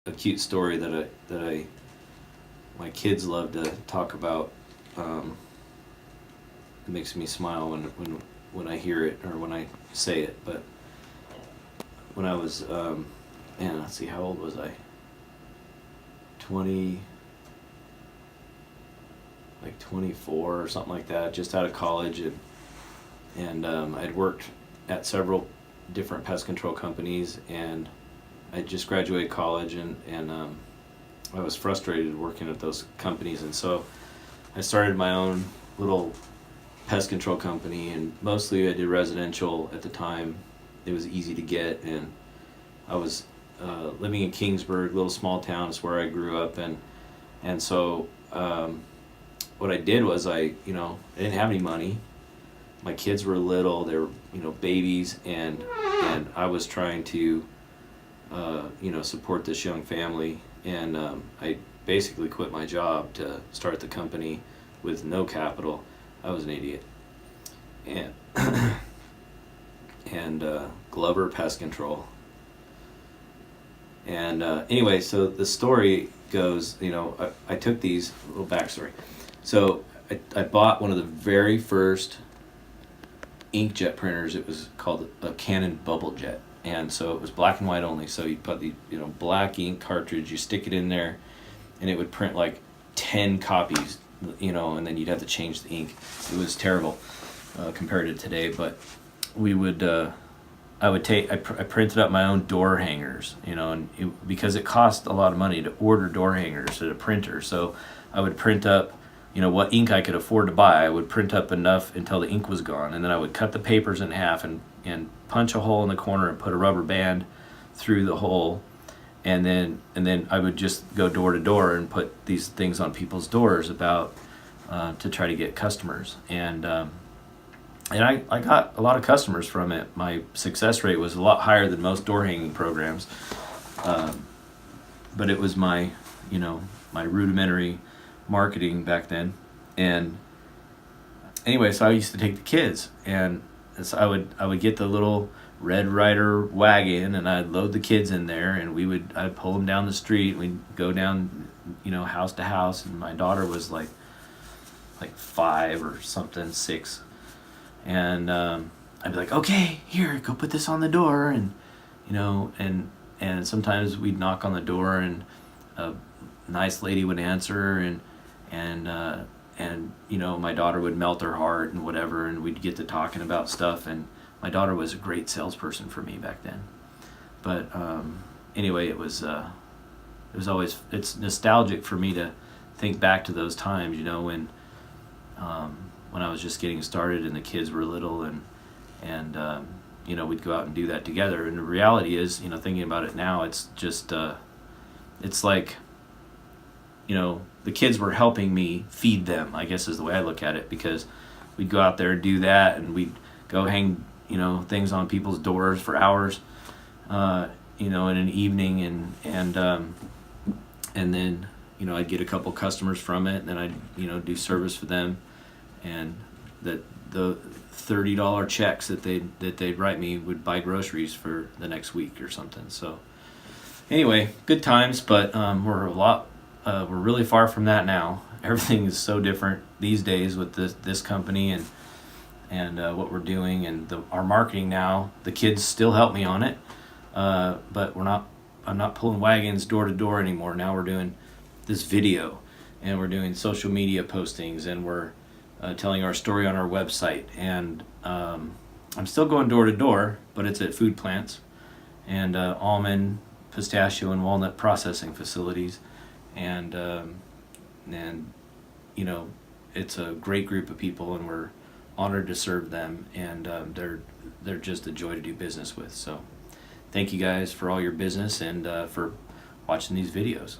a cute story that my kids love to talk about. It makes me smile when I hear it or when I say it. But when I was, man, let's see, how old was I? 20, like 24 or something like that, just out of college, and I'd worked at several different pest control companies, and I just graduated college, and I was frustrated working at those companies, and so I started my own little pest control company, and mostly I did residential at the time. It was easy to get, and I was living in Kingsburg, little small town is where I grew up, and so what I did was I didn't have any money. My kids were little; they were babies, and I was trying to support this young family, and I basically quit my job to start the company with no capital. I was an idiot, and Glover Pest Control. And anyway, so the story goes, I took these, little backstory. So I bought one of the very first inkjet printers. It was called a Canon Bubble Jet, and so it was black and white only. So you put the black ink cartridge, you stick it in there, and it would print like 10 copies, and then you'd have to change the ink. It was terrible compared to today, but we would. I printed up my own door hangers, because it cost a lot of money to order door hangers at a printer. So I would print up, what ink I could afford to buy. I would print up enough until the ink was gone, and then I would cut the papers in half and punch a hole in the corner and put a rubber band through the hole, and then I would just go door to door and put these things on people's doors about to try to get customers. And I got a lot of customers from it. My success rate was a lot higher than most door hanging programs. But it was my rudimentary marketing back then. And anyway, so I used to take the kids, and so I would get the little Red Ryder wagon, and I'd load the kids in there, and I'd pull them down the street. We'd go down, house to house, and my daughter was like 5 or something, 6. And I'd be like, okay, here, go put this on the door, and and sometimes we'd knock on the door, and a nice lady would answer, and my daughter would melt her heart and whatever, and we'd get to talking about stuff. And my daughter was a great salesperson for me back then. But anyway, it was always, it's nostalgic for me to think back to those times, when I was just getting started and the kids were little, and we'd go out and do that together. And the reality is, thinking about it now, it's just it's like the kids were helping me feed them, I guess is the way I look at it, because we'd go out there and do that, and we'd go hang things on people's doors for hours in an evening, and then I'd get a couple customers from it, and then I'd do service for them, and the $30 checks that they'd write me would buy groceries for the next week or something. So anyway, good times, but we're really far from that now. Everything is so different these days with this company and what we're doing, and our marketing now. The kids still help me on it, but I'm not pulling wagons door to door anymore. Now we're doing this video, and we're doing social media postings, and we're telling our story on our website. And I'm still going door to door, but it's at food plants and almond, pistachio, and walnut processing facilities. And it's a great group of people, and we're honored to serve them. And they're just a joy to do business with. So thank you guys for all your business and for watching these videos.